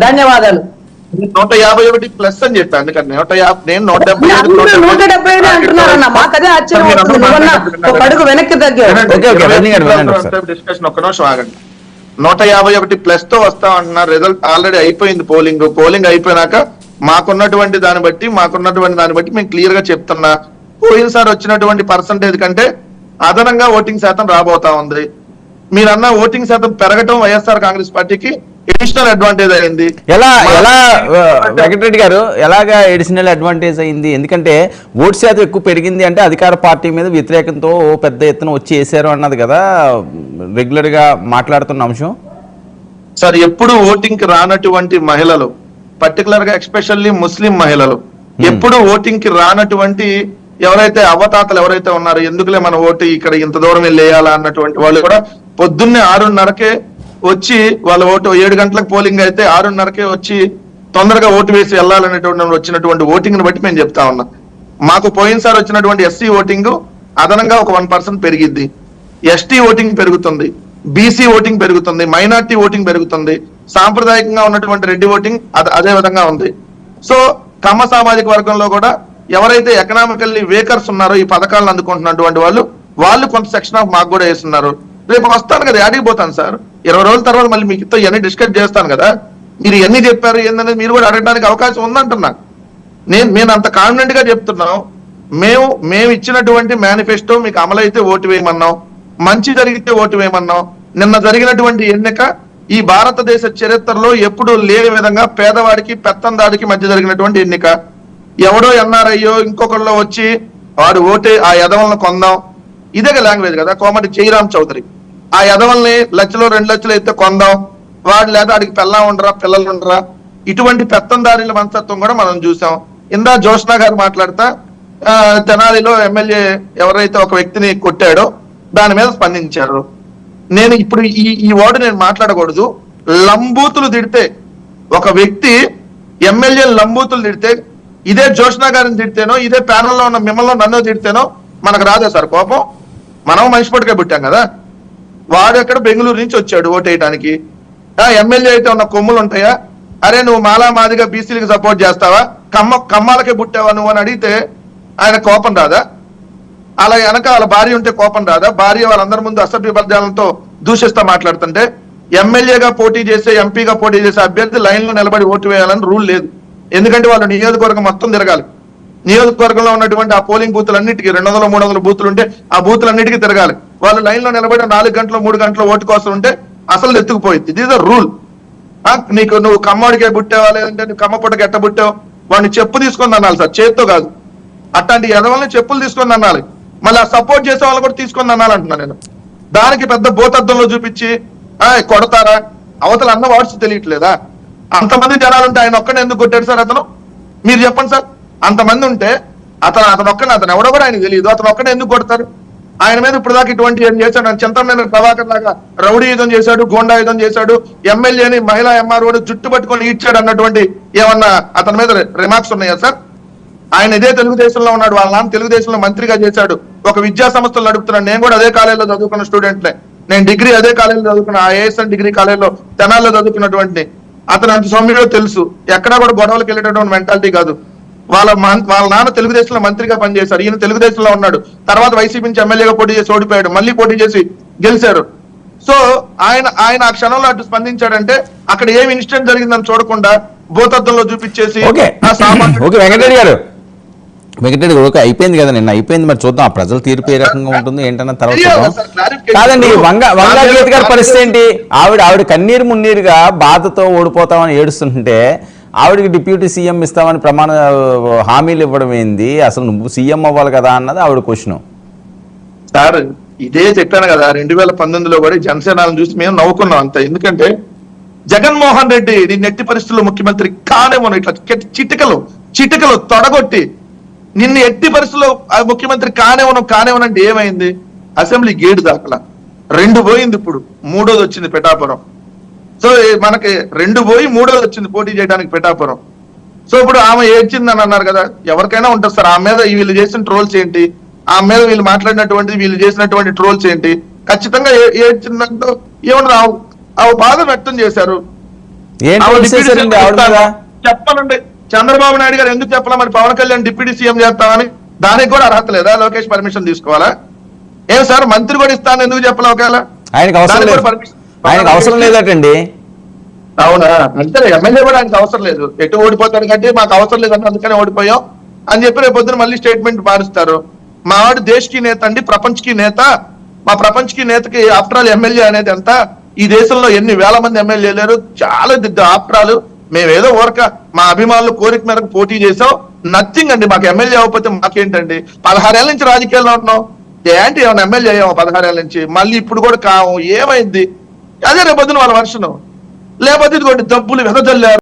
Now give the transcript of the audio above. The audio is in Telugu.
ధన్యవాదాలు. 151 ప్లస్ అని చెప్పి అందుకని నేను 170 అంటున్నారన్న. మాకు అదే ఆశ్చర్యం అవుతుంది. పడుగు వెనక్కి డిస్కషన్ ఒక్క నిమిషం ఆగండి. 151 ప్లస్ తో వస్తాం అంటున్నారు. రిజల్ట్ ఆల్రెడీ అయిపోయింది. పోలింగ్ అయిపోయినాక మాకున్నటువంటి దాన్ని బట్టి మేము క్లియర్ గా చెప్తున్నా, పోయినసారి వచ్చినటువంటి పర్సంటేజ్ కంటే అదనంగా ఓటింగ్ శాతం రాబోతా ఉంది. మీరన్న ఓటింగ్ శాతం పెరగటం వైఎస్ఆర్ కాంగ్రెస్ పార్టీకి ఎడిషనల్ అడ్వాంటేజ్ అయింది. ఎలా వెంకటరెడ్డి గారు ఎలాగా ఎడిషనల్ అడ్వాంటేజ్ అయింది? ఎందుకంటే ఓటు శాతం ఎక్కువ పెరిగింది అంటే అధికార పార్టీ మీద వ్యతిరేకంతో పెద్ద ఎత్తున వచ్చి వేసారు అన్నది కదా రెగ్యులర్ గా మాట్లాడుతున్న అంశం. సార్, ఎప్పుడు ఓటింగ్ కి రానటువంటి మహిళలు, పర్టికులర్ గా ఎస్పెషల్లీ ముస్లిం మహిళలు, ఎప్పుడు ఓటింగ్ కి రానటువంటి ఎవరైతే అవతాతలు ఎవరైతే ఉన్నారో, ఎందుకులే మన ఓటు ఇక్కడ ఇంత దూరం వెళ్ళి వేయాలా అన్నటువంటి వాళ్ళు కూడా పొద్దున్నే 6:30కే వచ్చి వాళ్ళ ఓటు 7 గంటలకు పోలింగ్ అయితే 6:30కే వచ్చి తొందరగా ఓటు వేసి వెళ్ళాలనేటువంటి వచ్చినటువంటి ఓటింగ్ ని బట్టి మేము చెప్తా ఉన్నాం. మాకు పోయినసారి వచ్చినటువంటి ఎస్సీ ఓటింగ్ అదనంగా ఒక 1% పెరిగిద్ది, ఎస్టీ ఓటింగ్ పెరుగుతుంది, బీసీ ఓటింగ్ పెరుగుతుంది, మైనార్టీ ఓటింగ్ పెరుగుతుంది, సాంప్రదాయకంగా ఉన్నటువంటి రెడ్డి ఓటింగ్ అదే విధంగా ఉంది. సో కమ్మ సామాజిక వర్గంలో కూడా ఎవరైతే ఎకనామికల్లీ వేకర్స్ ఉన్నారో, ఈ పథకాలను అందుకుంటున్నటువంటి వాళ్ళు కొంత సెక్షన్ ఆఫ్ మాకు కూడా వేస్తున్నారు. రేపు వస్తాను కదా, అడిగిపోతాను సార్, 20 రోజుల తర్వాత మళ్ళీ మీకు ఇవన్నీ డిస్కస్ చేస్తాను కదా, మీరు ఎన్ని చెప్పారు ఏందనేది మీరు కూడా అడగడానికి అవకాశం ఉందంటున్నా. నేను అంత కాన్ఫిడెంట్ గా చెప్తున్నాం. మేము ఇచ్చినటువంటి మేనిఫెస్టో మీకు అమలైతే ఓటు వేయమన్నాం, మంచి జరిగితే ఓటు వేయమన్నాం. నిన్న జరిగినటువంటి ఎన్నిక ఈ భారతదేశ చరిత్రలో ఎప్పుడు లేని విధంగా పేదవాడికి పెత్తందాడికి మధ్య జరిగినటువంటి ఎన్నిక. ఎవడో ఎన్ఆర్ఐయో ఇంకొకళ్ళు వచ్చి వాడు ఓటే ఆ యదవలను కొందాం, ఇదే లాంగ్వేజ్ కదా, కోమటి జయరామ్ చౌదరి, ఆ యదవల్ని 1 లక్షలు 2 లక్షలు అయితే కొందాం, వాడు లేదా వాడికి పిల్లలు ఉండరా, ఇటువంటి పెత్తందారుల మనస్తత్వం కూడా మనం చూసాం. ఇందా జోష్నా గారు మాట్లాడుతా తెనాలిలో ఎమ్మెల్యే ఎవరైతే ఒక వ్యక్తిని కొట్టాడో దాని మీద స్పందించారు. నేను ఇప్పుడు ఈ వర్డ్ నేను మాట్లాడకూడదు. లంబూతులు తిడితే ఒక వ్యక్తి ఎమ్మెల్యే లంబూతులు తిడితే, ఇదే జోష్నా గారిని తిడితేనో, ఇదే ప్యానల్లో ఉన్న మిమ్మల్ని నన్ను తిడితేనో మనకు రాదా సార్ కోపం? మనం మనిషి పట్టుకే పుట్టాం కదా. వాడు ఎక్కడ బెంగళూరు నుంచి వచ్చాడు ఓటేయడానికి. ఎమ్మెల్యే అయితే ఉన్న కొమ్ములు ఉంటాయా? అరే నువ్వు మాలా మాదిగా బీసీలకు సపోర్ట్ చేస్తావా, కమ్మాలకే పుట్టావా నువ్వు అని అడిగితే ఆయన కోపం రాదా? అలా వెనక వాళ్ళ భార్య ఉంటే కోపం రాదా? భార్య వాళ్ళందరి ముందు అసభ్యపదాలతో దూషిస్తా మాట్లాడుతుంటే, ఎమ్మెల్యేగా పోటీ చేసే, ఎంపీగా పోటీ చేసే అభ్యర్థి లైన్ లో నిలబడి ఓటు వేయాలని రూల్ లేదు. ఎందుకంటే వాళ్ళు నియోజకవర్గం మొత్తం తిరగాలి. నియోజకవర్గంలో ఉన్నటువంటి ఆ పోలింగ్ బూతులన్నిటికీ 200, 300 బూతులు ఉంటే ఆ బూతులన్నిటికీ తిరగాలి. వాళ్ళు లైన్ లో నిలబడి 4 గంటలు 3 గంటలు ఓటు కోసం ఉంటే అసలు ఎత్తుకుపోయింది. ఇది రూల్. నువ్వు కమ్మడికే పుట్టావా, లేదంటే నువ్వు కమ్మ పుట్టకి ఎట్ట పుట్టావు, వాడిని చెప్పు తీసుకొని అనాలి సార్, చేత్తో కాదు. అట్లాంటి ఎదవల్ని చెప్పులు తీసుకొని అనాలి. మళ్ళీ ఆ సపోర్ట్ చేసే వాళ్ళు కూడా తీసుకొని అనాలంటున్నా నేను. దానికి పెద్ద భూతద్దంలో చూపించి కొడతారా? అవతల అన్న వాట్స్ తెలియట్లేదా? అంతమంది జనాలు ఉంటే ఆయన ఒక్కడే ఎందుకు కొట్టాడు సార్ అతను? మీరు చెప్పండి సార్. అంతమంది ఉంటే అతను ఎవడో కూడా ఆయనకు తెలియదు, అతను ఒక్కడే ఎందుకు కొడతారు? ఆయన మీద ఇప్పుడు దాకా ఇటువంటి ఏం చేశాడు? చింతమనేని ప్రభాకర్ లాగా రౌడీ యుద్ధం చేశాడు, గోండా యుద్ధం చేశాడు, ఎమ్మెల్యేని మహిళా ఎంఆర్ఓని జుట్టు పట్టుకొని ఈడ్చాడు అన్నటువంటి ఏమన్నా అతని మీద రిమార్క్స్ ఉన్నాయా సార్? ఆయన ఇదే తెలుగుదేశంలో ఉన్నాడు, వాళ్ళ నాన్న తెలుగుదేశంలో మంత్రిగా చేశాడు, ఒక విద్యా సంస్థలు నడుపుతున్నాడు. నేను కూడా అదే కాలేజీలో చదువుకున్న స్టూడెంట్లే. నేను డిగ్రీ అదే కాలేజీలో చదువుకున్న, ఐఏఎస్ఎన్ డిగ్రీ కాలేజీలో తెనాల్లో చదువుకున్నటువంటి అతను అంత సౌమ్యుడో తెలుసు. ఎక్కడా కూడా గొడవలకు వెళ్ళేటటువంటి మెంటాలిటీ కాదు. వాళ్ళ నాన్న తెలుగుదేశంలో మంత్రిగా పనిచేశాడు, ఈయన తెలుగుదేశంలో ఉన్నాడు. తర్వాత వైసీపీ నుంచి ఎమ్మెల్యేగా పోటీ చేసి ఓడిపోయాడు, మళ్ళీ పోటీ చేసి గెలిచారు. సో ఆయన ఆ క్షణంలో అటు స్పందించాడంటే అక్కడ ఏం ఇన్సిడెంట్ జరిగిందని చూడకుండా భూతత్వంలో చూపించేసి వెంకటరెడ్డి ఓకే అయిపోయింది కదా, నిన్న అయిపోయింది. మరి చూద్దాం ఆ ప్రజల తీర్పు ఏ రకంగా ఉంటుంది ఏంటన్న తర్వాత కాదండి. వంగా గీత గారి పరిస్థితి ఏంటి? ఆవిడ కన్నీరు మున్నీరుగా బాధతో ఓడిపోతామని ఏడుస్తుంటే ఆవిడకి డిప్యూటీ సీఎం ఇస్తామని ప్రమాణ హామీలు ఇవ్వడం ఏంది? అసలు నువ్వు సీఎం అవ్వాలి కదా అన్నది ఆవిడ క్వశ్చన్. సార్ ఇదే చెప్పాను కదా, 2019లో కూడా జనసేనలను చూసి మేము నవ్వుకున్నాం అంత. ఎందుకంటే జగన్మోహన్ రెడ్డి నిన్న ఎట్టి పరిస్థితుల్లో ముఖ్యమంత్రి కానేమో ఇట్లా చిటికలు తొడగొట్టి నిన్ను ఎట్టి పరిస్థితుల్లో ముఖ్యమంత్రి కానేమనంటే ఏమైంది? అసెంబ్లీ గేటు దాఖలా 2 పోయింది, ఇప్పుడు 3వది వచ్చింది పిఠాపురం. సో మనకి 2 పోయి 3వది వచ్చింది పోటీ చేయడానికి పిఠాపురం. సో ఇప్పుడు ఆమె ఏడ్చిందని అన్నారు కదా, ఎవరికైనా ఉంటుంది సార్. ఆమె మీద వీళ్ళు చేసిన ట్రోల్స్ ఏంటి, ఆమె మీద వీళ్ళు మాట్లాడినటువంటి వీళ్ళు చేసినటువంటి ట్రోల్స్ ఏంటి? ఖచ్చితంగా ఏడ్చిందంటూ ఏమన్నా ఆ బాధ వ్యక్తం చేశారు. ఏంటి ఆవిడ విశేషం డిప్యూటీ అండి సీఎం ఆవిడ మీద? చెప్పాలండి. చంద్రబాబు నాయుడు గారు ఎందుకు చెప్పాలా మరి పవన్ కళ్యాణ్ డిప్యూటీ సీఎం చేస్తామని? దానికి కూడా అర్హత లేదా? లోకేష్ పర్మిషన్ తీసుకోవాలా? ఏం సార్ మంత్రి కూడా ఇస్తాను ఎందుకు చెప్పాలా? ఒకవేళ ఆయనకు అవసరం దానికి లేదు, కూడా permission- ఆయనకు అవసరం లేదటండి. అవునా? అంటే ఎమ్మెల్యే కూడా ఆయనకు అవసరం లేదు, ఎటు ఓడిపోతాడు కంటే మాకు అవసరం లేదని అందుకనే ఓడిపోయాం అని చెప్పి రేపు పొద్దున మళ్ళీ స్టేట్మెంట్ మారుస్తారు. మా వాడు దేశకి నేత అండి, ప్రపంచకి నేత. మా ప్రపంచకి నేతకి ఆఫ్టర్ ఆల్ ఎమ్మెల్యే అనేది ఎంత? ఈ దేశంలో ఎన్ని వేల మంది ఎమ్మెల్యే లేరు, చాలా ఆఫ్టర్ ఆల్ మేమేదో ఊరక మా అభిమానులు కోరిక మేరకు పోటీ చేసాం, నథింగ్ అండి. మాకు ఎమ్మెల్యే అవ్వకపోతే మాకేంటండి? 16 ఏళ్ళ నుంచి రాజకీయాల్లో ఉన్నాం, ఏంటి ఏమైనా ఎమ్మెల్యే అయ్యాము 16 ఏళ్ళ నుంచి, మళ్ళీ ఇప్పుడు కూడా కావు, ఏమైంది? అదే రేపు పొద్దున వాళ్ళ వర్షను. లేకపోతే ఇదిగోండి డబ్బులు వెదజల్లారు.